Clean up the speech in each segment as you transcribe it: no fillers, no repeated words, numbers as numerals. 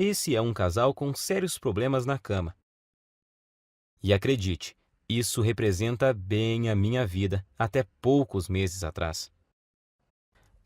Esse é um casal com sérios problemas na cama. E acredite, isso representa bem a minha vida até poucos meses atrás.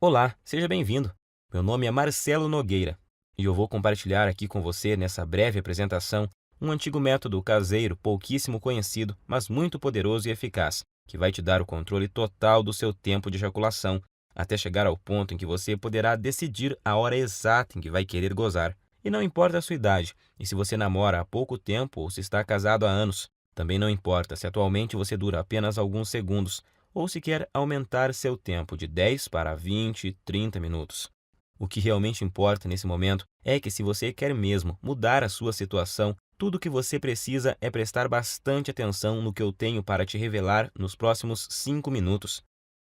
Olá, seja bem-vindo. Meu nome é Marcelo Nogueira e eu vou compartilhar aqui com você, nessa breve apresentação, um antigo método caseiro pouquíssimo conhecido, mas muito poderoso e eficaz, que vai te dar o controle total do seu tempo de ejaculação, até chegar ao ponto em que você poderá decidir a hora exata em que vai querer gozar. E não importa a sua idade, e se você namora há pouco tempo ou se está casado há anos. Também não importa se atualmente você dura apenas alguns segundos, ou se quer aumentar seu tempo de 10 para 20, 30 minutos. O que realmente importa nesse momento é que, se você quer mesmo mudar a sua situação, tudo o que você precisa é prestar bastante atenção no que eu tenho para te revelar nos próximos 5 minutos.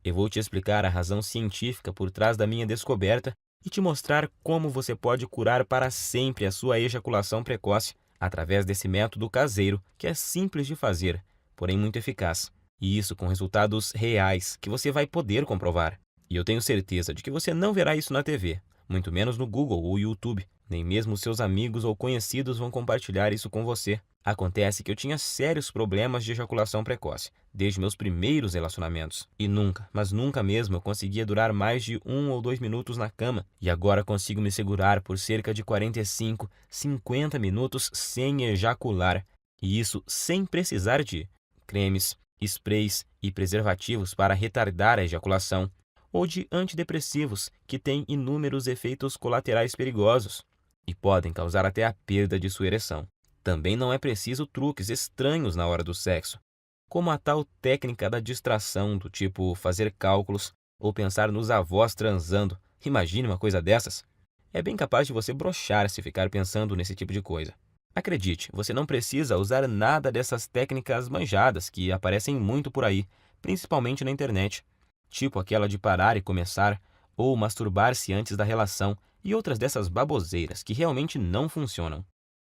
Eu vou te explicar a razão científica por trás da minha descoberta e te mostrar como você pode curar para sempre a sua ejaculação precoce através desse método caseiro que é simples de fazer, porém muito eficaz. E isso com resultados reais que você vai poder comprovar. E eu tenho certeza de que você não verá isso na TV, muito menos no Google ou YouTube. Nem mesmo seus amigos ou conhecidos vão compartilhar isso com você. Acontece que eu tinha sérios problemas de ejaculação precoce, desde meus primeiros relacionamentos. E nunca, mas nunca mesmo eu conseguia durar mais de 1 ou 2 minutos na cama. E agora consigo me segurar por cerca de 45, 50 minutos sem ejacular. E isso sem precisar de cremes, sprays e preservativos para retardar a ejaculação, ou de antidepressivos que têm inúmeros efeitos colaterais perigosos e podem causar até a perda de sua ereção. Também não é preciso truques estranhos na hora do sexo, como a tal técnica da distração, do tipo fazer cálculos ou pensar nos avós transando. Imagine uma coisa dessas. É bem capaz de você broxar se ficar pensando nesse tipo de coisa. Acredite, você não precisa usar nada dessas técnicas manjadas que aparecem muito por aí, principalmente na internet, tipo aquela de parar e começar, ou masturbar-se antes da relação, e outras dessas baboseiras que realmente não funcionam.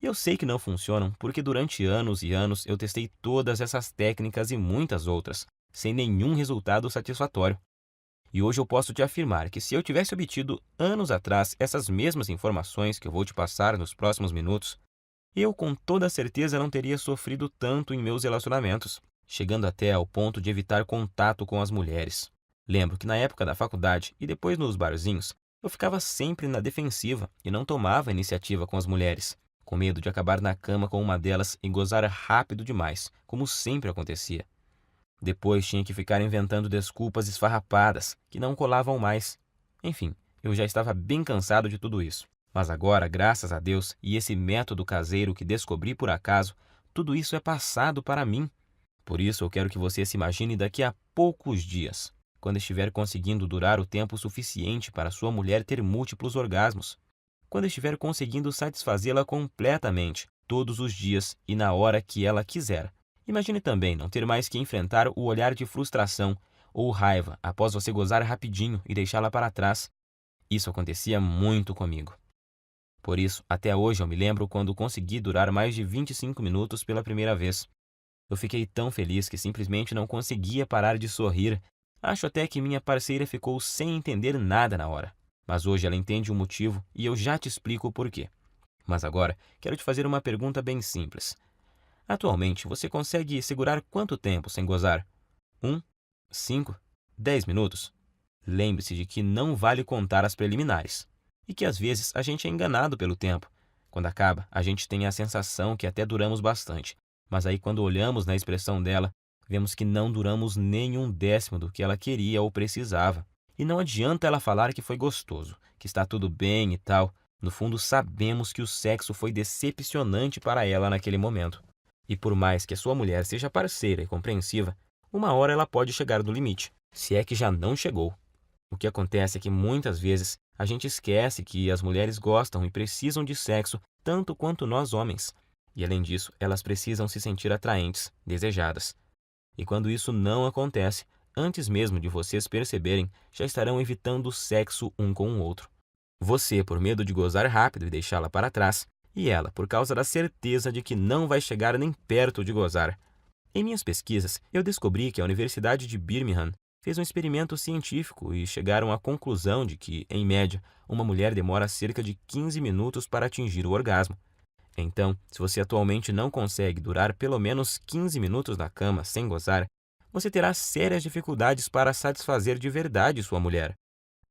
Eu sei que não funcionam porque durante anos e anos eu testei todas essas técnicas e muitas outras, sem nenhum resultado satisfatório. E hoje eu posso te afirmar que, se eu tivesse obtido anos atrás essas mesmas informações que eu vou te passar nos próximos minutos, eu com toda certeza não teria sofrido tanto em meus relacionamentos, chegando até ao ponto de evitar contato com as mulheres. Lembro que na época da faculdade e depois nos barzinhos, eu ficava sempre na defensiva e não tomava iniciativa com as mulheres, com medo de acabar na cama com uma delas e gozar rápido demais, como sempre acontecia. Depois tinha que ficar inventando desculpas esfarrapadas que não colavam mais. Enfim, eu já estava bem cansado de tudo isso. Mas agora, graças a Deus e esse método caseiro que descobri por acaso, tudo isso é passado para mim. Por isso eu quero que você se imagine daqui a poucos dias, quando estiver conseguindo durar o tempo suficiente para sua mulher ter múltiplos orgasmos, quando estiver conseguindo satisfazê-la completamente, todos os dias e na hora que ela quiser. Imagine também não ter mais que enfrentar o olhar de frustração ou raiva após você gozar rapidinho e deixá-la para trás. Isso acontecia muito comigo. Por isso, até hoje eu me lembro quando consegui durar mais de 25 minutos pela primeira vez. Eu fiquei tão feliz que simplesmente não conseguia parar de sorrir. Acho até que minha parceira ficou sem entender nada na hora. Mas hoje ela entende o motivo e eu já te explico o porquê. Mas agora, quero te fazer uma pergunta bem simples. Atualmente, você consegue segurar quanto tempo sem gozar? 1, 5, 10 minutos? Lembre-se de que não vale contar as preliminares. E que às vezes a gente é enganado pelo tempo. Quando acaba, a gente tem a sensação que até duramos bastante. Mas aí, quando olhamos na expressão dela, vemos que não duramos nem um décimo do que ela queria ou precisava. E não adianta ela falar que foi gostoso, que está tudo bem e tal. No fundo, sabemos que o sexo foi decepcionante para ela naquele momento. E por mais que a sua mulher seja parceira e compreensiva, uma hora ela pode chegar no limite, se é que já não chegou. O que acontece é que muitas vezes a gente esquece que as mulheres gostam e precisam de sexo tanto quanto nós homens. E além disso, elas precisam se sentir atraentes, desejadas. E quando isso não acontece, antes mesmo de vocês perceberem, já estarão evitando o sexo um com o outro. Você, por medo de gozar rápido e deixá-la para trás, e ela, por causa da certeza de que não vai chegar nem perto de gozar. Em minhas pesquisas, eu descobri que a Universidade de Birmingham fez um experimento científico e chegaram à conclusão de que, em média, uma mulher demora cerca de 15 minutos para atingir o orgasmo. Então, se você atualmente não consegue durar pelo menos 15 minutos na cama sem gozar, você terá sérias dificuldades para satisfazer de verdade sua mulher.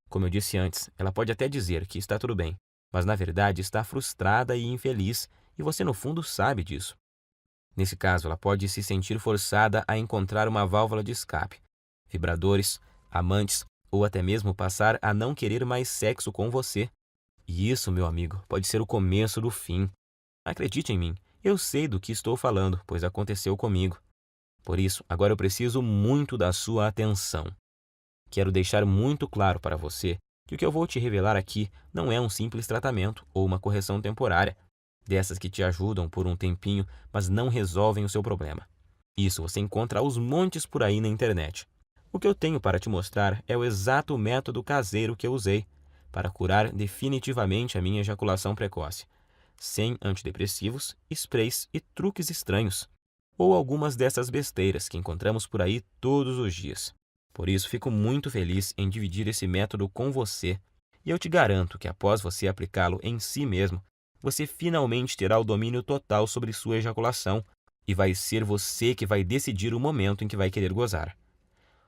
Como eu disse antes, ela pode até dizer que está tudo bem, mas na verdade está frustrada e infeliz, e você no fundo sabe disso. Nesse caso, ela pode se sentir forçada a encontrar uma válvula de escape, vibradores, amantes ou até mesmo passar a não querer mais sexo com você. E isso, meu amigo, pode ser o começo do fim. Acredite em mim, eu sei do que estou falando, pois aconteceu comigo. Por isso, agora eu preciso muito da sua atenção. Quero deixar muito claro para você que o que eu vou te revelar aqui não é um simples tratamento ou uma correção temporária, dessas que te ajudam por um tempinho, mas não resolvem o seu problema. Isso você encontra aos montes por aí na internet. O que eu tenho para te mostrar é o exato método caseiro que eu usei para curar definitivamente a minha ejaculação precoce, sem antidepressivos, sprays e truques estranhos, ou algumas dessas besteiras que encontramos por aí todos os dias. Por isso, fico muito feliz em dividir esse método com você, e eu te garanto que após você aplicá-lo em si mesmo, você finalmente terá o domínio total sobre sua ejaculação, e vai ser você que vai decidir o momento em que vai querer gozar.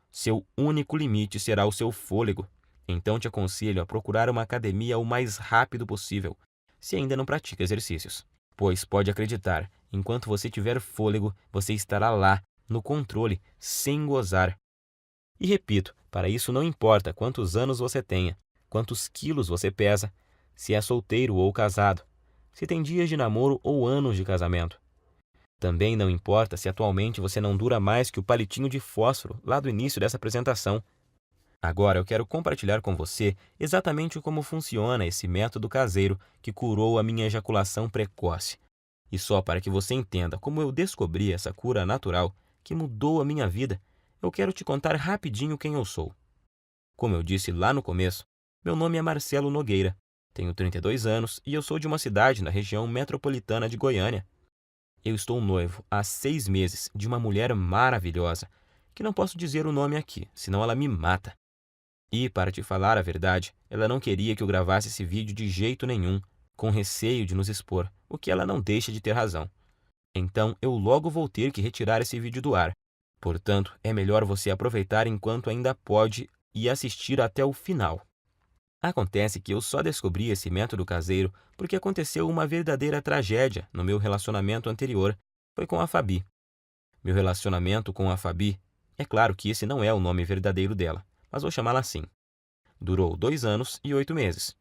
Seu único limite será o seu fôlego, então te aconselho a procurar uma academia o mais rápido possível, se ainda não pratica exercícios. Pois pode acreditar, enquanto você tiver fôlego, você estará lá, no controle, sem gozar. E repito, para isso não importa quantos anos você tenha, quantos quilos você pesa, se é solteiro ou casado, se tem dias de namoro ou anos de casamento. Também não importa se atualmente você não dura mais que o palitinho de fósforo lá do início dessa apresentação. Agora eu quero compartilhar com você exatamente como funciona esse método caseiro que curou a minha ejaculação precoce. E só para que você entenda como eu descobri essa cura natural que mudou a minha vida, eu quero te contar rapidinho quem eu sou. Como eu disse lá no começo, meu nome é Marcelo Nogueira, tenho 32 anos e eu sou de uma cidade na região metropolitana de Goiânia. Eu estou noivo há 6 meses de uma mulher maravilhosa, que não posso dizer o nome aqui, senão ela me mata. E, para te falar a verdade, ela não queria que eu gravasse esse vídeo de jeito nenhum, com receio de nos expor, o que ela não deixa de ter razão. Então, eu logo vou ter que retirar esse vídeo do ar. Portanto, é melhor você aproveitar enquanto ainda pode e assistir até o final. Acontece que eu só descobri esse método caseiro porque aconteceu uma verdadeira tragédia no meu relacionamento anterior. Foi com a Fabi. Meu relacionamento com a Fabi, é claro que esse não é o nome verdadeiro dela, mas vou chamá-la assim. Durou 2 anos e 8 meses.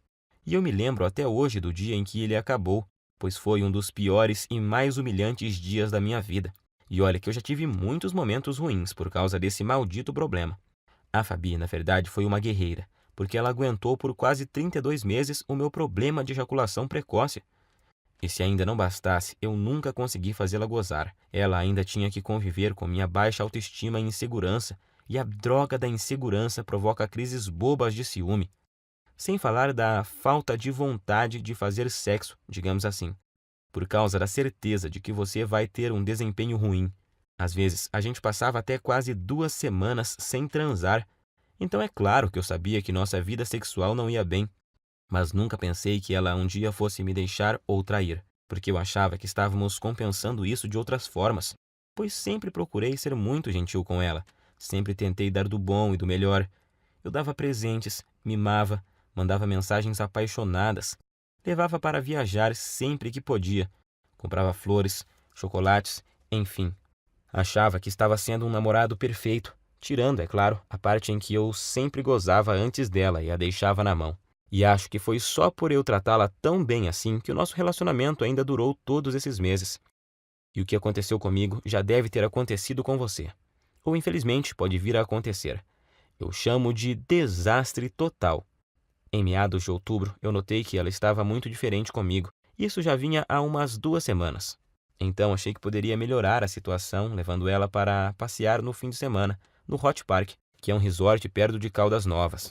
E eu me lembro até hoje do dia em que ele acabou, pois foi um dos piores e mais humilhantes dias da minha vida. E olha que eu já tive muitos momentos ruins por causa desse maldito problema. A Fabi, na verdade, foi uma guerreira, porque ela aguentou por quase 32 meses o meu problema de ejaculação precoce. E se ainda não bastasse, eu nunca consegui fazê-la gozar. Ela ainda tinha que conviver com minha baixa autoestima e insegurança, e a droga da insegurança provoca crises bobas de ciúme. Sem falar da falta de vontade de fazer sexo, digamos assim, por causa da certeza de que você vai ter um desempenho ruim. Às vezes, a gente passava até quase 2 semanas sem transar. Então é claro que eu sabia que nossa vida sexual não ia bem, mas nunca pensei que ela um dia fosse me deixar ou trair, porque eu achava que estávamos compensando isso de outras formas, pois sempre procurei ser muito gentil com ela, sempre tentei dar do bom e do melhor. Eu dava presentes, mimava, mandava mensagens apaixonadas, levava para viajar sempre que podia, comprava flores, chocolates, enfim. Achava que estava sendo um namorado perfeito, tirando, é claro, a parte em que eu sempre gozava antes dela e a deixava na mão. E acho que foi só por eu tratá-la tão bem assim que o nosso relacionamento ainda durou todos esses meses. E o que aconteceu comigo já deve ter acontecido com você. Ou infelizmente pode vir a acontecer. Eu chamo de desastre total. Em meados de outubro, eu notei que ela estava muito diferente comigo. Isso já vinha há umas 2 semanas. Então achei que poderia melhorar a situação, levando ela para passear no fim de semana, no Hot Park, que é um resort perto de Caldas Novas.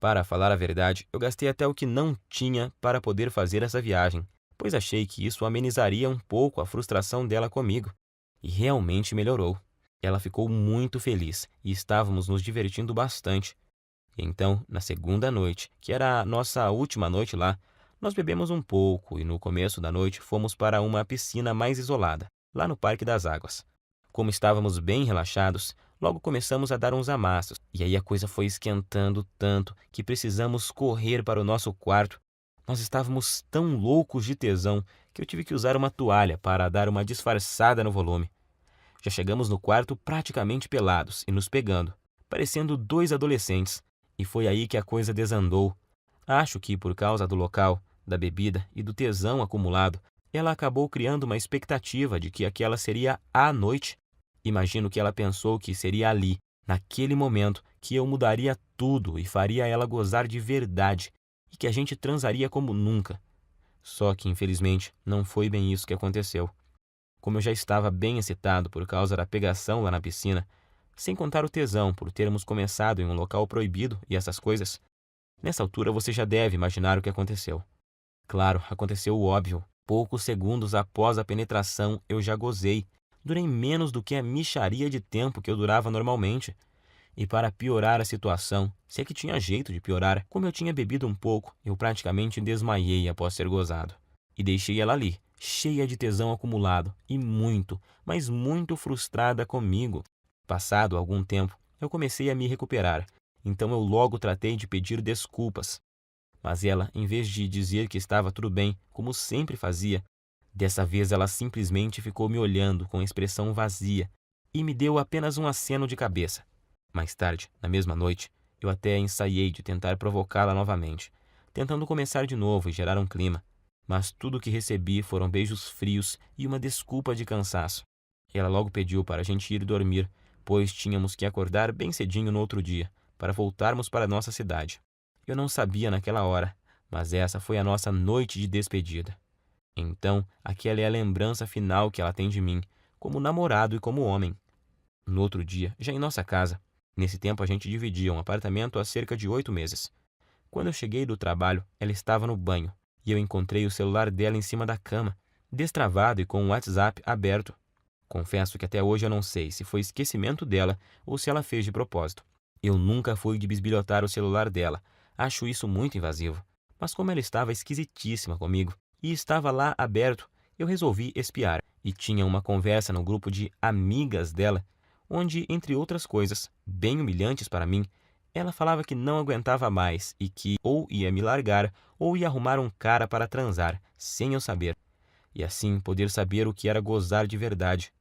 Para falar a verdade, eu gastei até o que não tinha para poder fazer essa viagem, pois achei que isso amenizaria um pouco a frustração dela comigo. E realmente melhorou. Ela ficou muito feliz e estávamos nos divertindo bastante. E então, na segunda noite, que era a nossa última noite lá, nós bebemos um pouco e no começo da noite fomos para uma piscina mais isolada, lá no Parque das Águas. Como estávamos bem relaxados, logo começamos a dar uns amassos, e aí a coisa foi esquentando tanto que precisamos correr para o nosso quarto. Nós estávamos tão loucos de tesão que eu tive que usar uma toalha para dar uma disfarçada no volume. Já chegamos no quarto praticamente pelados e nos pegando, parecendo dois adolescentes, e foi aí que a coisa desandou. Acho que por causa do local, da bebida e do tesão acumulado, ela acabou criando uma expectativa de que aquela seria a noite. Imagino que ela pensou que seria ali, naquele momento, que eu mudaria tudo e faria ela gozar de verdade, e que a gente transaria como nunca. Só que, infelizmente, não foi bem isso que aconteceu. Como eu já estava bem excitado por causa da pegação lá na piscina, sem contar o tesão por termos começado em um local proibido e essas coisas, nessa altura você já deve imaginar o que aconteceu. Claro, aconteceu o óbvio. Poucos segundos após a penetração, eu já gozei. Durei menos do que a mixaria de tempo que eu durava normalmente. E para piorar a situação, se é que tinha jeito de piorar, como eu tinha bebido um pouco, eu praticamente desmaiei após ser gozado. E deixei ela ali, cheia de tesão acumulado e muito, mas muito frustrada comigo. Passado algum tempo, eu comecei a me recuperar, então eu logo tratei de pedir desculpas. Mas ela, em vez de dizer que estava tudo bem, como sempre fazia, dessa vez ela simplesmente ficou me olhando com expressão vazia e me deu apenas um aceno de cabeça. Mais tarde, na mesma noite, eu até ensaiei de tentar provocá-la novamente, tentando começar de novo e gerar um clima. Mas tudo o que recebi foram beijos frios e uma desculpa de cansaço. Ela logo pediu para a gente ir dormir, pois tínhamos que acordar bem cedinho no outro dia, para voltarmos para nossa cidade. Eu não sabia naquela hora, mas essa foi a nossa noite de despedida. Então, aquela é a lembrança final que ela tem de mim, como namorado e como homem. No outro dia, já em nossa casa, nesse tempo a gente dividia um apartamento há cerca de 8 meses. Quando eu cheguei do trabalho, ela estava no banho, e eu encontrei o celular dela em cima da cama, destravado e com o WhatsApp aberto. Confesso que até hoje eu não sei se foi esquecimento dela ou se ela fez de propósito. Eu nunca fui de bisbilhotar o celular dela, acho isso muito invasivo. Mas como ela estava esquisitíssima comigo e estava lá aberto, eu resolvi espiar. E tinha uma conversa no grupo de amigas dela, onde, entre outras coisas, bem humilhantes para mim, ela falava que não aguentava mais e que ou ia me largar ou ia arrumar um cara para transar, sem eu saber. E assim poder saber o que era gozar de verdade.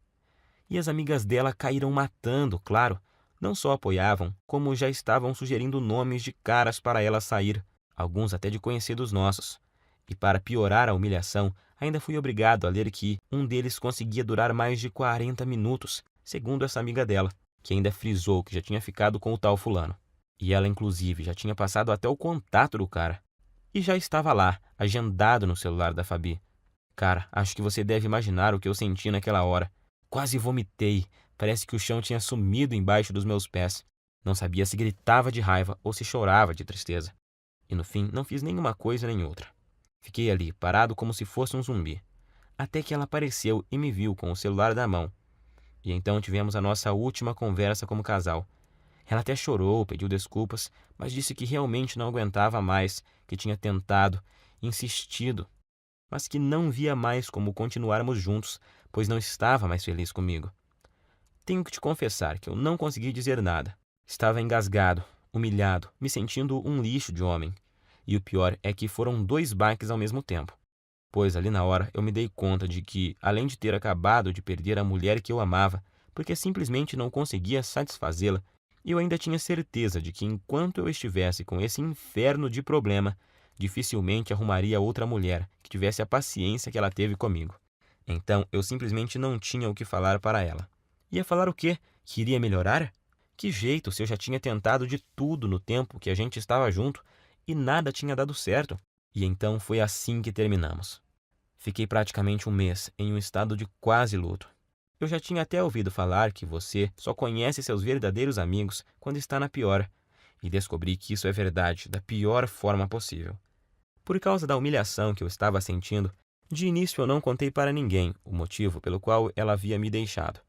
E as amigas dela caíram matando, claro. Não só apoiavam, como já estavam sugerindo nomes de caras para ela sair, alguns até de conhecidos nossos. E para piorar a humilhação, ainda fui obrigado a ler que um deles conseguia durar mais de 40 minutos, segundo essa amiga dela, que ainda frisou que já tinha ficado com o tal fulano. E ela, inclusive, já tinha passado até o contato do cara. E já estava lá, agendado no celular da Fabi. Cara, acho que você deve imaginar o que eu senti naquela hora. Quase vomitei. Parece que o chão tinha sumido embaixo dos meus pés. Não sabia se gritava de raiva ou se chorava de tristeza. E no fim, não fiz nenhuma coisa nem outra. Fiquei ali, parado como se fosse um zumbi. Até que ela apareceu e me viu com o celular na mão. E então tivemos a nossa última conversa como casal. Ela até chorou, pediu desculpas, mas disse que realmente não aguentava mais, que tinha tentado, insistido, mas que não via mais como continuarmos juntos, pois não estava mais feliz comigo. Tenho que te confessar que eu não consegui dizer nada. Estava engasgado, humilhado, me sentindo um lixo de homem. E o pior é que foram 2 baques ao mesmo tempo. Pois ali na hora eu me dei conta de que, além de ter acabado de perder a mulher que eu amava, porque simplesmente não conseguia satisfazê-la, eu ainda tinha certeza de que enquanto eu estivesse com esse inferno de problema, dificilmente arrumaria outra mulher que tivesse a paciência que ela teve comigo. Então eu simplesmente não tinha o que falar para ela. Ia falar o quê? Que iria melhorar? Que jeito se eu já tinha tentado de tudo no tempo que a gente estava junto e nada tinha dado certo? E então foi assim que terminamos. Fiquei praticamente um mês em um estado de quase luto. Eu já tinha até ouvido falar que você só conhece seus verdadeiros amigos quando está na pior, e descobri que isso é verdade da pior forma possível. Por causa da humilhação que eu estava sentindo, de início eu não contei para ninguém o motivo pelo qual ela havia me deixado.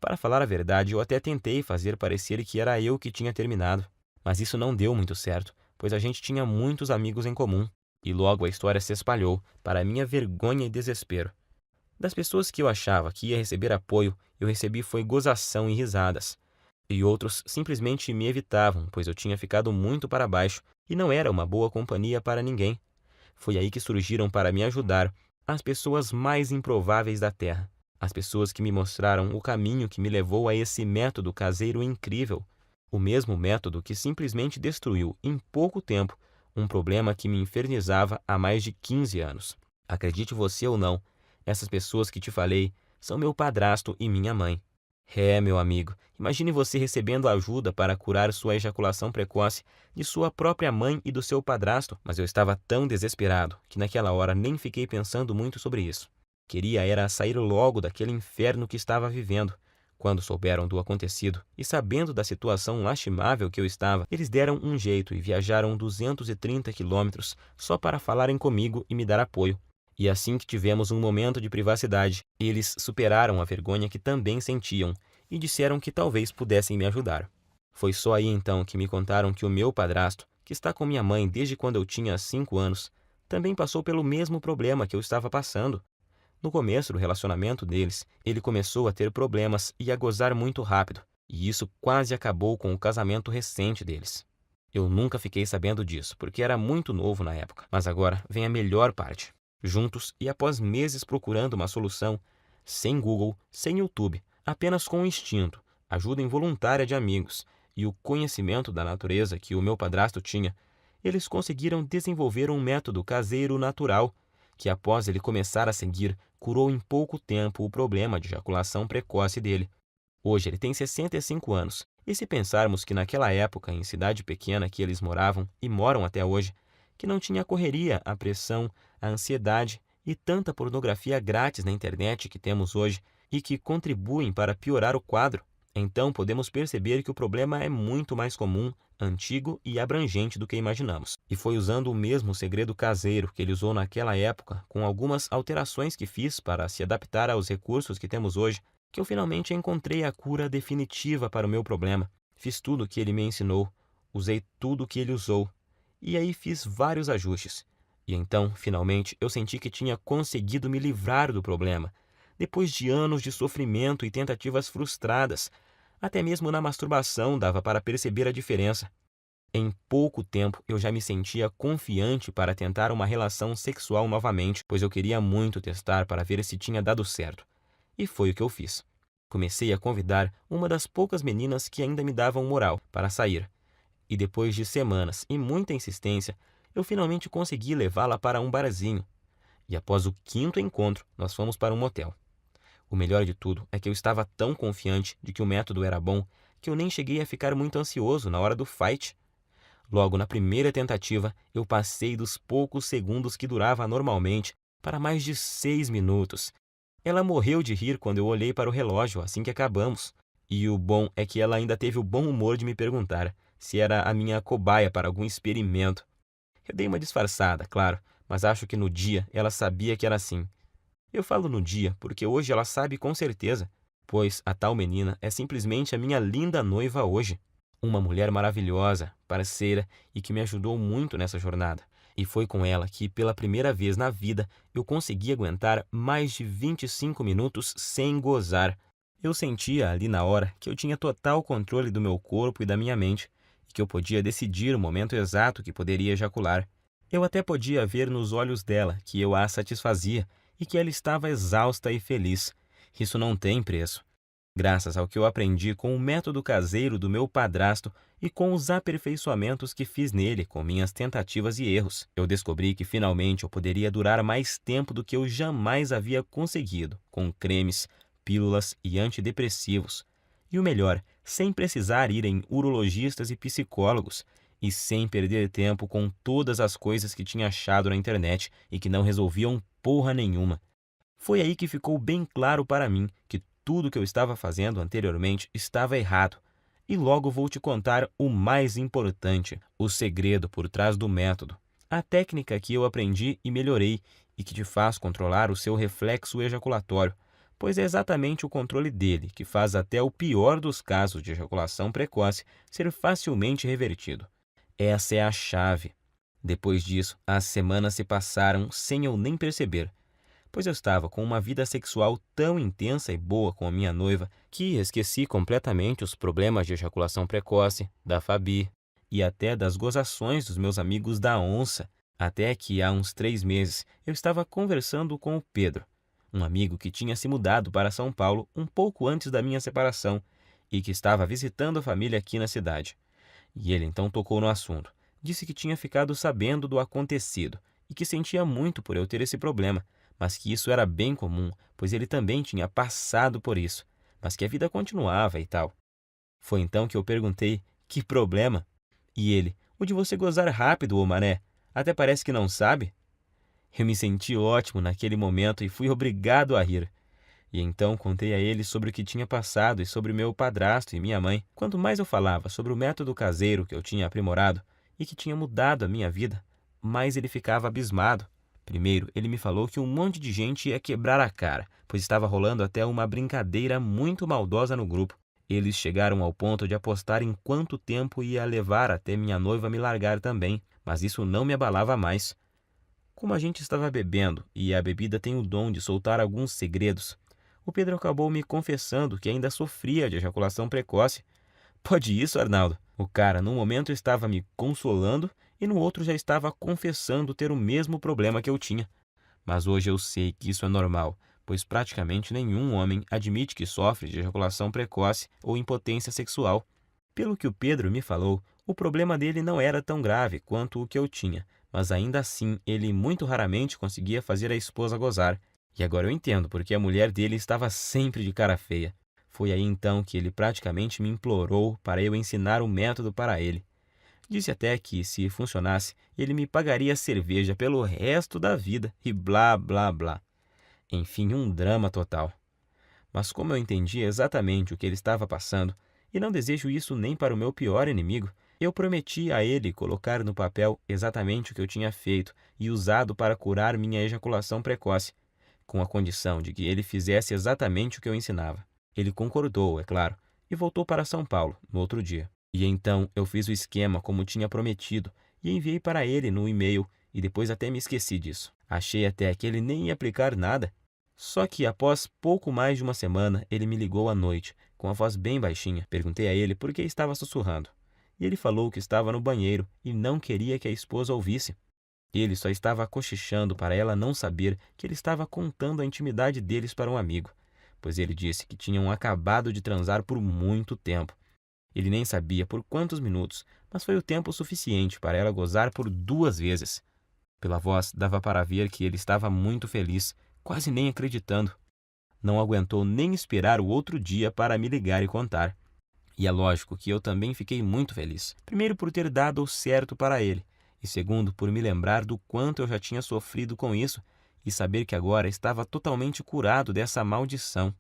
Para falar a verdade, eu até tentei fazer parecer que era eu que tinha terminado, mas isso não deu muito certo, pois a gente tinha muitos amigos em comum, e logo a história se espalhou, para minha vergonha e desespero. Das pessoas que eu achava que ia receber apoio, eu recebi foi gozação e risadas. E outros simplesmente me evitavam, pois eu tinha ficado muito para baixo e não era uma boa companhia para ninguém. Foi aí que surgiram para me ajudar as pessoas mais improváveis da Terra. As pessoas que me mostraram o caminho que me levou a esse método caseiro incrível. O mesmo método que simplesmente destruiu, em pouco tempo, um problema que me infernizava há mais de 15 anos. Acredite você ou não, essas pessoas que te falei são meu padrasto e minha mãe. Meu amigo, imagine você recebendo ajuda para curar sua ejaculação precoce de sua própria mãe e do seu padrasto, mas eu estava tão desesperado que naquela hora nem fiquei pensando muito sobre isso. Queria era sair logo daquele inferno que estava vivendo. Quando souberam do acontecido e sabendo da situação lastimável que eu estava, eles deram um jeito e viajaram 230 quilômetros só para falarem comigo e me dar apoio. E assim que tivemos um momento de privacidade, eles superaram a vergonha que também sentiam e disseram que talvez pudessem me ajudar. Foi só aí então que me contaram que o meu padrasto, que está com minha mãe desde quando eu tinha 5 anos, também passou pelo mesmo problema que eu estava passando. No começo do relacionamento deles, ele começou a ter problemas e a gozar muito rápido, e isso quase acabou com o casamento recente deles. Eu nunca fiquei sabendo disso, porque era muito novo na época, mas agora vem a melhor parte. Juntos e após meses procurando uma solução, sem Google, sem YouTube, apenas com o instinto, ajuda involuntária de amigos e o conhecimento da natureza que o meu padrasto tinha, eles conseguiram desenvolver um método caseiro natural, que após ele começar a seguir, curou em pouco tempo o problema de ejaculação precoce dele. Hoje ele tem 65 anos, e se pensarmos que naquela época, em cidade pequena que eles moravam e moram até hoje, que não tinha a correria, a pressão, a ansiedade e tanta pornografia grátis na internet que temos hoje e que contribuem para piorar o quadro, então podemos perceber que o problema é muito mais comum, antigo e abrangente do que imaginamos. E foi usando o mesmo segredo caseiro que ele usou naquela época, com algumas alterações que fiz para se adaptar aos recursos que temos hoje, que eu finalmente encontrei a cura definitiva para o meu problema. Fiz tudo o que ele me ensinou, usei tudo o que ele usou, e aí fiz vários ajustes. E então, finalmente, eu senti que tinha conseguido me livrar do problema, depois de anos de sofrimento e tentativas frustradas. Até mesmo na masturbação dava para perceber a diferença. Em pouco tempo eu já me sentia confiante para tentar uma relação sexual novamente, pois eu queria muito testar para ver se tinha dado certo. E foi o que eu fiz. Comecei a convidar uma das poucas meninas que ainda me davam moral para sair. E depois de semanas e muita insistência, eu finalmente consegui levá-la para um barzinho. E após o 5º encontro, nós fomos para um motel. O melhor de tudo é que eu estava tão confiante de que o método era bom que eu nem cheguei a ficar muito ansioso na hora do fight. Logo na primeira tentativa, eu passei dos poucos segundos que durava normalmente para mais de 6 minutos. Ela morreu de rir quando eu olhei para o relógio assim que acabamos. E o bom é que ela ainda teve o bom humor de me perguntar se era a minha cobaia para algum experimento. Eu dei uma disfarçada, claro, mas acho que no dia ela sabia que era assim. Eu falo no dia porque hoje ela sabe com certeza, pois a tal menina é simplesmente a minha linda noiva hoje. Uma mulher maravilhosa, parceira e que me ajudou muito nessa jornada. E foi com ela que, pela primeira vez na vida, eu consegui aguentar mais de 25 minutos sem gozar. Eu sentia ali na hora que eu tinha total controle do meu corpo e da minha mente, e que eu podia decidir o momento exato que poderia ejacular. Eu até podia ver nos olhos dela que eu a satisfazia e que ela estava exausta e feliz. Isso não tem preço. Graças ao que eu aprendi com o método caseiro do meu padrasto e com os aperfeiçoamentos que fiz nele com minhas tentativas e erros, eu descobri que finalmente eu poderia durar mais tempo do que eu jamais havia conseguido, com cremes, pílulas e antidepressivos. E o melhor, sem precisar ir em urologistas e psicólogos, e sem perder tempo com todas as coisas que tinha achado na internet e que não resolviam porra nenhuma. Foi aí que ficou bem claro para mim que tudo que eu estava fazendo anteriormente estava errado. E logo vou te contar o mais importante, o segredo por trás do método. A técnica que eu aprendi e melhorei e que te faz controlar o seu reflexo ejaculatório, pois é exatamente o controle dele que faz até o pior dos casos de ejaculação precoce ser facilmente revertido. Essa é a chave. Depois disso, as semanas se passaram sem eu nem perceber, pois eu estava com uma vida sexual tão intensa e boa com a minha noiva que esqueci completamente os problemas de ejaculação precoce, da Fabi e até das gozações dos meus amigos da onça, até que há uns 3 meses eu estava conversando com o Pedro, um amigo que tinha se mudado para São Paulo um pouco antes da minha separação e que estava visitando a família aqui na cidade. E ele então tocou no assunto. Disse que tinha ficado sabendo do acontecido e que sentia muito por eu ter esse problema, mas que isso era bem comum, pois ele também tinha passado por isso, mas que a vida continuava e tal. Foi então que eu perguntei: que problema? E ele: o de você gozar rápido, ô mané. Até parece que não sabe. Eu me senti ótimo naquele momento e fui obrigado a rir. E então contei a ele sobre o que tinha passado e sobre meu padrasto e minha mãe. Quanto mais eu falava sobre o método caseiro que eu tinha aprimorado e que tinha mudado a minha vida, mais ele ficava abismado. Primeiro, ele me falou que um monte de gente ia quebrar a cara, pois estava rolando até uma brincadeira muito maldosa no grupo. Eles chegaram ao ponto de apostar em quanto tempo ia levar até minha noiva me largar também, mas isso não me abalava mais. Como a gente estava bebendo, e a bebida tem o dom de soltar alguns segredos, o Pedro acabou me confessando que ainda sofria de ejaculação precoce. Pode isso, Arnaldo? O cara, num momento, estava me consolando e no outro já estava confessando ter o mesmo problema que eu tinha. Mas hoje eu sei que isso é normal, pois praticamente nenhum homem admite que sofre de ejaculação precoce ou impotência sexual. Pelo que o Pedro me falou, o problema dele não era tão grave quanto o que eu tinha, mas ainda assim ele muito raramente conseguia fazer a esposa gozar. E agora eu entendo porque a mulher dele estava sempre de cara feia. Foi aí então que ele praticamente me implorou para eu ensinar o método para ele. Disse até que, se funcionasse, ele me pagaria cerveja pelo resto da vida e blá blá blá. Enfim, um drama total. Mas como eu entendi exatamente o que ele estava passando, e não desejo isso nem para o meu pior inimigo, eu prometi a ele colocar no papel exatamente o que eu tinha feito e usado para curar minha ejaculação precoce, com a condição de que ele fizesse exatamente o que eu ensinava. Ele concordou, é claro, e voltou para São Paulo no outro dia. E então eu fiz o esquema como tinha prometido e enviei para ele no e-mail e depois até me esqueci disso. Achei até que ele nem ia aplicar nada. Só que após pouco mais de uma semana ele me ligou à noite, com a voz bem baixinha. Perguntei a ele por que estava sussurrando. E ele falou que estava no banheiro e não queria que a esposa ouvisse. Ele só estava cochichando para ela não saber que ele estava contando a intimidade deles para um amigo, pois ele disse que tinham acabado de transar por muito tempo. Ele nem sabia por quantos minutos, mas foi o tempo suficiente para ela gozar por 2 vezes. Pela voz, dava para ver que ele estava muito feliz, quase nem acreditando. Não aguentou nem esperar o outro dia para me ligar e contar. E é lógico que eu também fiquei muito feliz. Primeiro por ter dado o certo para ele, e segundo por me lembrar do quanto eu já tinha sofrido com isso e saber que agora estava totalmente curado dessa maldição.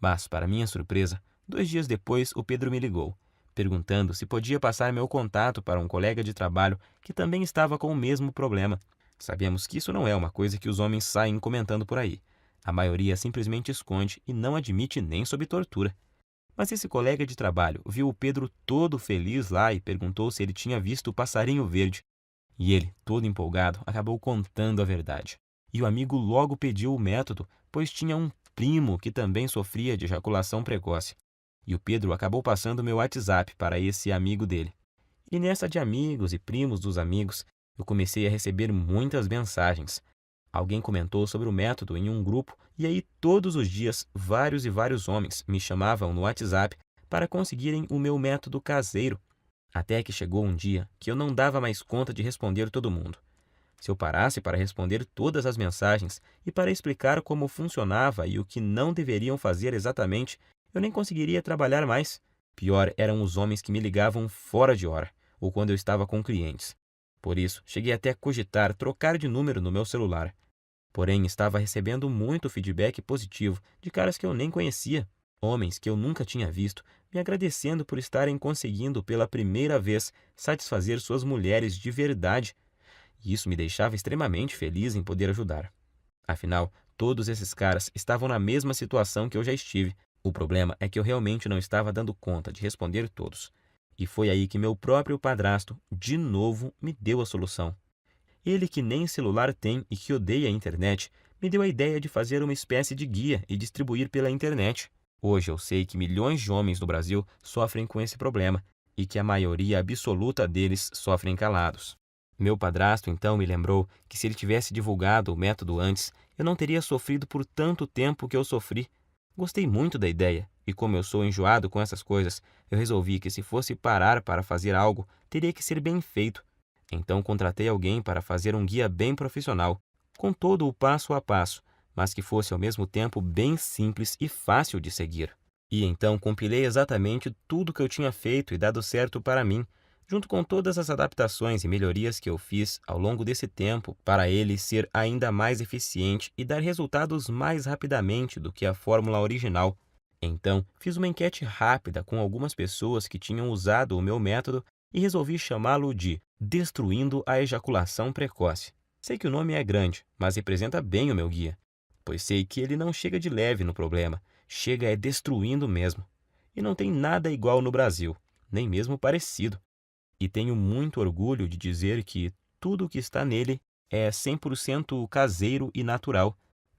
Mas, para minha surpresa, 2 dias depois o Pedro me ligou, perguntando se podia passar meu contato para um colega de trabalho que também estava com o mesmo problema. Sabemos que isso não é uma coisa que os homens saem comentando por aí. A maioria simplesmente esconde e não admite nem sob tortura. Mas esse colega de trabalho viu o Pedro todo feliz lá e perguntou se ele tinha visto o passarinho verde. E ele, todo empolgado, acabou contando a verdade. E o amigo logo pediu o método, pois tinha um primo que também sofria de ejaculação precoce. E o Pedro acabou passando meu WhatsApp para esse amigo dele. E nessa de amigos e primos dos amigos, eu comecei a receber muitas mensagens. Alguém comentou sobre o método em um grupo e aí todos os dias vários e vários homens me chamavam no WhatsApp para conseguirem o meu método caseiro. Até que chegou um dia que eu não dava mais conta de responder todo mundo. Se eu parasse para responder todas as mensagens e para explicar como funcionava e o que não deveriam fazer exatamente, eu nem conseguiria trabalhar mais. Pior eram os homens que me ligavam fora de hora, ou quando eu estava com clientes. Por isso, cheguei até a cogitar trocar de número no meu celular. Porém, estava recebendo muito feedback positivo de caras que eu nem conhecia. Homens que eu nunca tinha visto, me agradecendo por estarem conseguindo pela primeira vez satisfazer suas mulheres de verdade. E isso me deixava extremamente feliz em poder ajudar. Afinal, Todos esses caras estavam na mesma situação que eu já estive. O problema é que eu realmente não estava dando conta de responder todos. E foi aí que meu próprio padrasto, de novo, me deu a solução. Ele, que nem celular tem e que odeia a internet, me deu a ideia de fazer uma espécie de guia e distribuir pela internet. Hoje eu sei que milhões de homens no Brasil sofrem com esse problema e que a maioria absoluta deles sofrem calados. Meu padrasto então me lembrou que se ele tivesse divulgado o método antes, eu não teria sofrido por tanto tempo que eu sofri. Gostei muito da ideia e, como eu sou enjoado com essas coisas, eu resolvi que se fosse parar para fazer algo, teria que ser bem feito. Então contratei alguém para fazer um guia bem profissional, com todo o passo a passo, mas que fosse ao mesmo tempo bem simples e fácil de seguir. E então compilei exatamente tudo que eu tinha feito e dado certo para mim, junto com todas as adaptações e melhorias que eu fiz ao longo desse tempo para ele ser ainda mais eficiente e dar resultados mais rapidamente do que a fórmula original. Então, fiz uma enquete rápida com algumas pessoas que tinham usado o meu método e resolvi chamá-lo de Destruindo a Ejaculação Precoce. Sei que o nome é grande, mas representa bem o meu guia, pois sei que ele não chega de leve no problema, chega é destruindo mesmo. E não tem nada igual no Brasil, nem mesmo parecido. E tenho muito orgulho de dizer que tudo o que está nele é 100% caseiro e natural,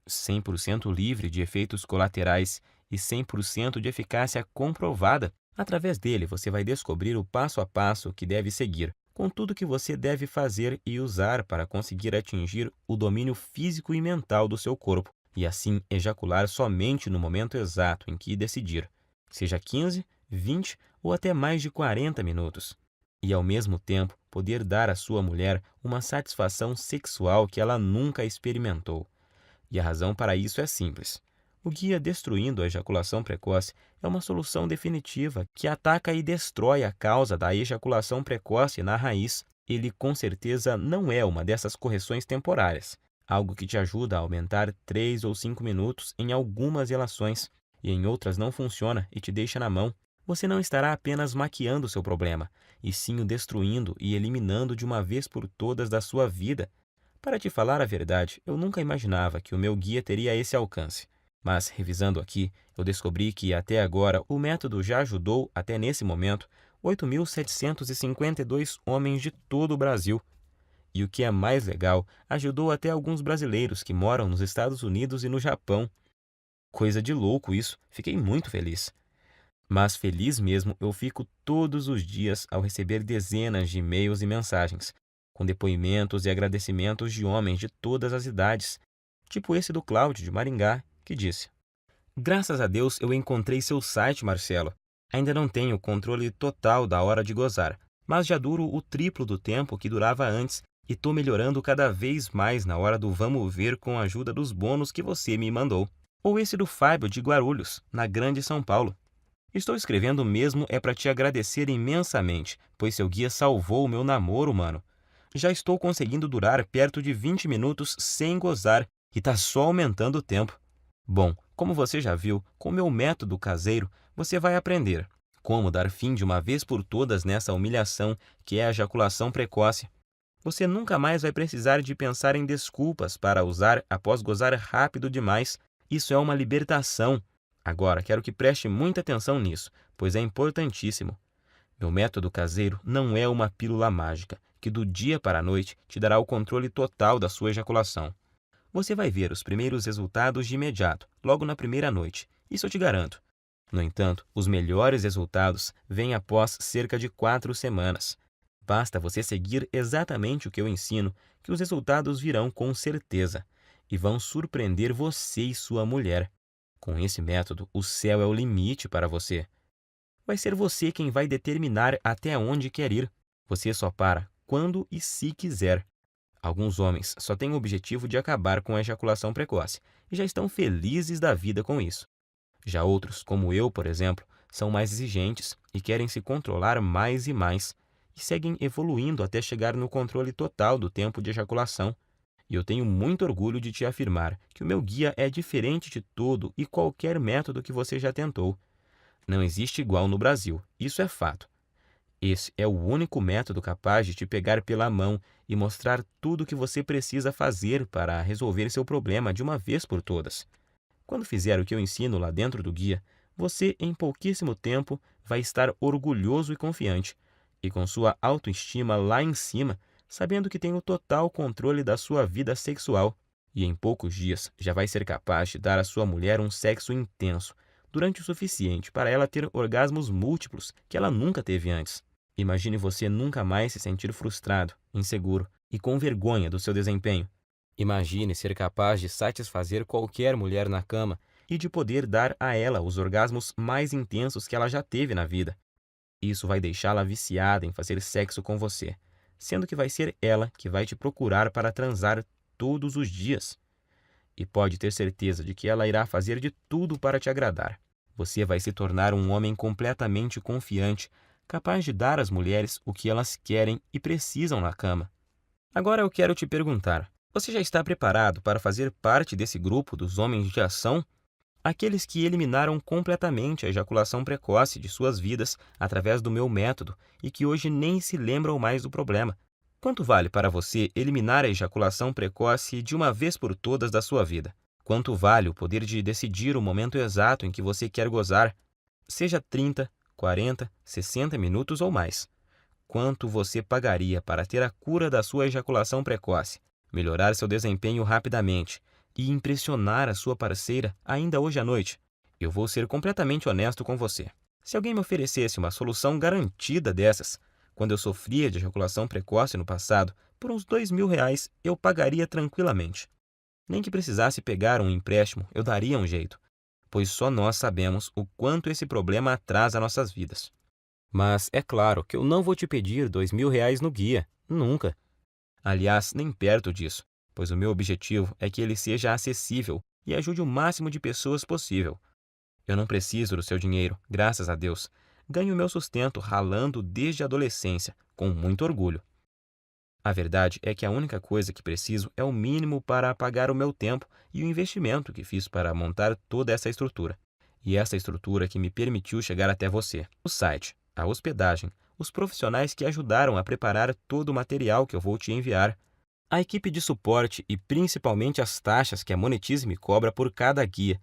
100% livre de efeitos colaterais e 100% de eficácia comprovada. Através dele, você vai descobrir o passo a passo que deve seguir, com tudo que você deve fazer e usar para conseguir atingir o domínio físico e mental do seu corpo, e assim ejacular somente no momento exato em que decidir, seja 15, 20 ou até mais de 40 minutos. E ao mesmo tempo poder dar à sua mulher uma satisfação sexual que ela nunca experimentou. E a razão para isso é simples. O guia Destruindo a Ejaculação Precoce é uma solução definitiva que ataca e destrói a causa da ejaculação precoce na raiz. Ele com certeza não é uma dessas correções temporárias, algo que te ajuda a aumentar 3 ou 5 minutos em algumas relações e em outras não funciona e te deixa na mão. Você não estará apenas maquiando seu problema, e sim o destruindo e eliminando de uma vez por todas da sua vida. Para te falar a verdade, eu nunca imaginava que o meu guia teria esse alcance. Mas, revisando aqui, eu descobri que até agora o método já ajudou, até nesse momento, 8.752 homens de todo o Brasil. E o que é mais legal, ajudou até alguns brasileiros que moram nos Estados Unidos e no Japão. Coisa de louco isso, fiquei muito feliz. Mas feliz mesmo eu fico todos os dias ao receber dezenas de e-mails e mensagens, com depoimentos e agradecimentos de homens de todas as idades, tipo esse do Cláudio de Maringá, que disse: Graças a Deus eu encontrei seu site, Marcelo. Ainda não tenho controle total da hora de gozar, mas já duro o triplo do tempo que durava antes e tô melhorando cada vez mais na hora do vamos ver com a ajuda dos bônus que você me mandou. Ou esse do Fábio de Guarulhos, na Grande São Paulo. Estou escrevendo mesmo é para te agradecer imensamente, pois seu guia salvou o meu namoro, mano. Já estou conseguindo durar perto de 20 minutos sem gozar e tá só aumentando o tempo. Bom, como você já viu, com o meu método caseiro, você vai aprender como dar fim de uma vez por todas nessa humilhação que é a ejaculação precoce. Você nunca mais vai precisar de pensar em desculpas para usar após gozar rápido demais. Isso é uma libertação. Agora, quero que preste muita atenção nisso, pois é importantíssimo. Meu método caseiro não é uma pílula mágica, que do dia para a noite te dará o controle total da sua ejaculação. Você vai ver os primeiros resultados de imediato, logo na primeira noite, isso eu te garanto. No entanto, os melhores resultados vêm após cerca de 4 semanas. Basta você seguir exatamente o que eu ensino, que os resultados virão com certeza, e vão surpreender você e sua mulher. Com esse método, o céu é o limite para você. Vai ser você quem vai determinar até onde quer ir. Você só para quando e se quiser. Alguns homens só têm o objetivo de acabar com a ejaculação precoce e já estão felizes da vida com isso. Já outros, como eu, por exemplo, são mais exigentes e querem se controlar mais e seguem evoluindo até chegar no controle total do tempo de ejaculação. E eu tenho muito orgulho de te afirmar que o meu guia é diferente de todo e qualquer método que você já tentou. Não existe igual no Brasil, isso é fato. Esse é o único método capaz de te pegar pela mão e mostrar tudo o que você precisa fazer para resolver seu problema de uma vez por todas. Quando fizer o que eu ensino lá dentro do guia, você, em pouquíssimo tempo, vai estar orgulhoso e confiante, e com sua autoestima lá em cima, sabendo que tem o total controle da sua vida sexual. E em poucos dias já vai ser capaz de dar à sua mulher um sexo intenso, durante o suficiente para ela ter orgasmos múltiplos que ela nunca teve antes. Imagine você nunca mais se sentir frustrado, inseguro e com vergonha do seu desempenho. Imagine ser capaz de satisfazer qualquer mulher na cama e de poder dar a ela os orgasmos mais intensos que ela já teve na vida. Isso vai deixá-la viciada em fazer sexo com você, sendo que vai ser ela que vai te procurar para transar todos os dias. E pode ter certeza de que ela irá fazer de tudo para te agradar. Você vai se tornar um homem completamente confiante, capaz de dar às mulheres o que elas querem e precisam na cama. Agora eu quero te perguntar: você já está preparado para fazer parte desse grupo dos homens de ação? Aqueles que eliminaram completamente a ejaculação precoce de suas vidas através do meu método e que hoje nem se lembram mais do problema. Quanto vale para você eliminar a ejaculação precoce de uma vez por todas da sua vida? Quanto vale o poder de decidir o momento exato em que você quer gozar, seja 30, 40, 60 minutos ou mais? Quanto você pagaria para ter a cura da sua ejaculação precoce, melhorar seu desempenho rapidamente e impressionar a sua parceira ainda hoje à noite? Eu vou ser completamente honesto com você. Se alguém me oferecesse uma solução garantida dessas, quando eu sofria de ejaculação precoce no passado, por uns R$ 2.000, eu pagaria tranquilamente. Nem que precisasse pegar um empréstimo, eu daria um jeito, pois só nós sabemos o quanto esse problema atrasa nossas vidas. Mas é claro que eu não vou te pedir R$ 2.000 no guia, nunca. Aliás, nem perto disso, pois o meu objetivo é que ele seja acessível e ajude o máximo de pessoas possível. Eu não preciso do seu dinheiro, graças a Deus. Ganho meu sustento ralando desde a adolescência, com muito orgulho. A verdade é que a única coisa que preciso é o mínimo para pagar o meu tempo e o investimento que fiz para montar toda essa estrutura. E essa estrutura que me permitiu chegar até você. O site, a hospedagem, os profissionais que ajudaram a preparar todo o material que eu vou te enviar, a equipe de suporte e principalmente as taxas que a Monetize me cobra por cada guia.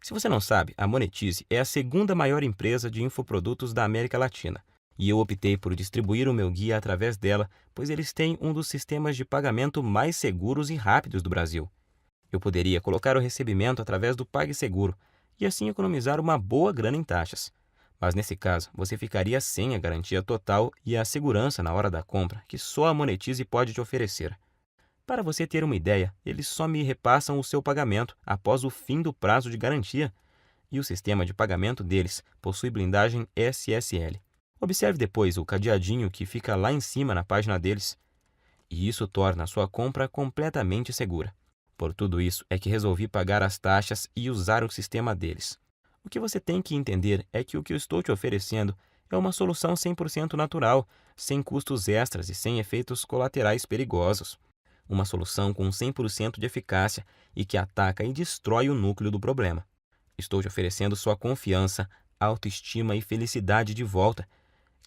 Se você não sabe, a Monetize é a segunda maior empresa de infoprodutos da América Latina. E eu optei por distribuir o meu guia através dela, pois eles têm um dos sistemas de pagamento mais seguros e rápidos do Brasil. Eu poderia colocar o recebimento através do PagSeguro e assim economizar uma boa grana em taxas. Mas nesse caso, você ficaria sem a garantia total e a segurança na hora da compra que só a Monetize pode te oferecer. Para você ter uma ideia, eles só me repassam o seu pagamento após o fim do prazo de garantia, e o sistema de pagamento deles possui blindagem SSL. Observe depois o cadeadinho que fica lá em cima na página deles, e isso torna a sua compra completamente segura. Por tudo isso é que resolvi pagar as taxas e usar o sistema deles. O que você tem que entender é que o que eu estou te oferecendo é uma solução 100% natural, sem custos extras e sem efeitos colaterais perigosos. Uma solução com 100% de eficácia e que ataca e destrói o núcleo do problema. Estou te oferecendo sua confiança, autoestima e felicidade de volta.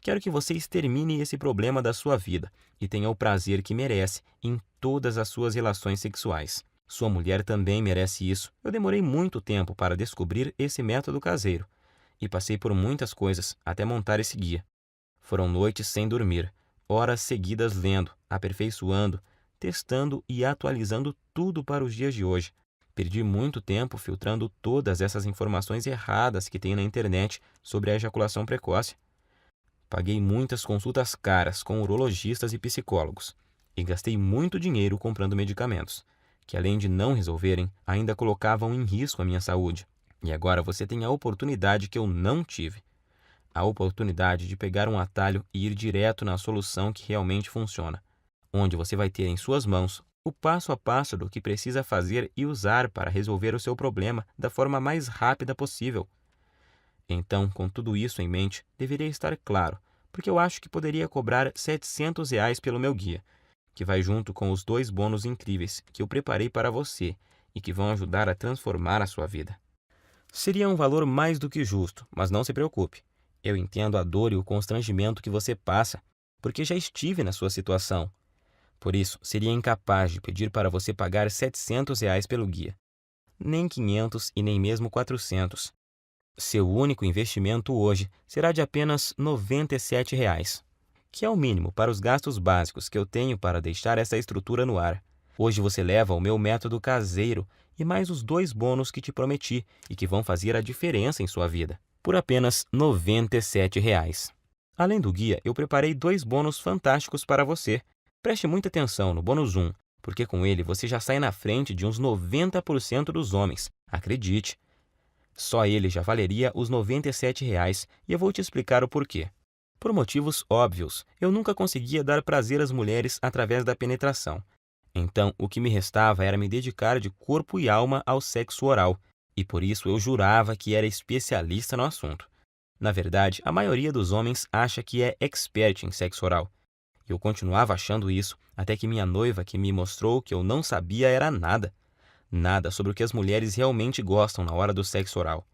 Quero que você extermine esse problema da sua vida e tenha o prazer que merece em todas as suas relações sexuais. Sua mulher também merece isso. Eu demorei muito tempo para descobrir esse método caseiro e passei por muitas coisas até montar esse guia. Foram noites sem dormir, horas seguidas lendo, aperfeiçoando, testando e atualizando tudo para os dias de hoje. Perdi muito tempo filtrando todas essas informações erradas que tem na internet sobre a ejaculação precoce. Paguei muitas consultas caras com urologistas e psicólogos e gastei muito dinheiro comprando medicamentos, que além de não resolverem, ainda colocavam em risco a minha saúde. E agora você tem a oportunidade que eu não tive. A oportunidade de pegar um atalho e ir direto na solução que realmente funciona, onde você vai ter em suas mãos o passo a passo do que precisa fazer e usar para resolver o seu problema da forma mais rápida possível. Então, com tudo isso em mente, deveria estar claro, porque eu acho que poderia cobrar R$ 700 pelo meu guia, que vai junto com os 2 bônus incríveis que eu preparei para você e que vão ajudar a transformar a sua vida. Seria um valor mais do que justo, mas não se preocupe. Eu entendo a dor e o constrangimento que você passa, porque já estive na sua situação. Por isso, seria incapaz de pedir para você pagar R$ 700 pelo guia. Nem 500 e nem mesmo 400. Seu único investimento hoje será de apenas R$ 97, que é o mínimo para os gastos básicos que eu tenho para deixar essa estrutura no ar. Hoje você leva o meu método caseiro e mais os 2 bônus que te prometi e que vão fazer a diferença em sua vida, por apenas R$ 97. Além do guia, eu preparei 2 bônus fantásticos para você. Preste muita atenção no bônus 1, porque com ele você já sai na frente de uns 90% dos homens. Acredite. Só ele já valeria os R$ 97 e eu vou te explicar o porquê. Por motivos óbvios, eu nunca conseguia dar prazer às mulheres através da penetração. Então, o que me restava era me dedicar de corpo e alma ao sexo oral, e por isso eu jurava que era especialista no assunto. Na verdade, a maioria dos homens acha que é expert em sexo oral. E eu continuava achando isso até que minha noiva que me mostrou que eu não sabia era nada. Nada sobre o que as mulheres realmente gostam na hora do sexo oral.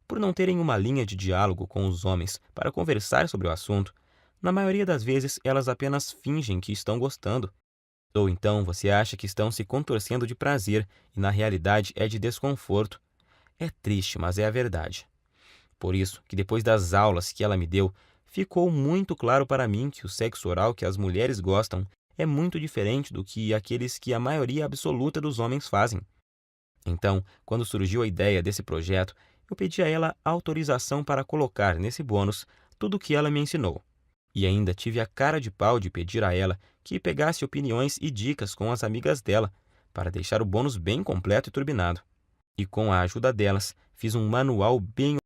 Por não terem uma linha de diálogo com os homens para conversar sobre o assunto, na maioria das vezes elas apenas fingem que estão gostando. Ou então você acha que estão se contorcendo de prazer e na realidade é de desconforto. É triste, mas é a verdade. Por isso que depois das aulas que ela me deu, ficou muito claro para mim que o sexo oral que as mulheres gostam é muito diferente do que aqueles que a maioria absoluta dos homens fazem. Então, quando surgiu a ideia desse projeto, eu pedi a ela autorização para colocar nesse bônus tudo o que ela me ensinou. E ainda tive a cara de pau de pedir a ela que pegasse opiniões e dicas com as amigas dela, para deixar o bônus bem completo e turbinado. E com a ajuda delas, fiz um manual bem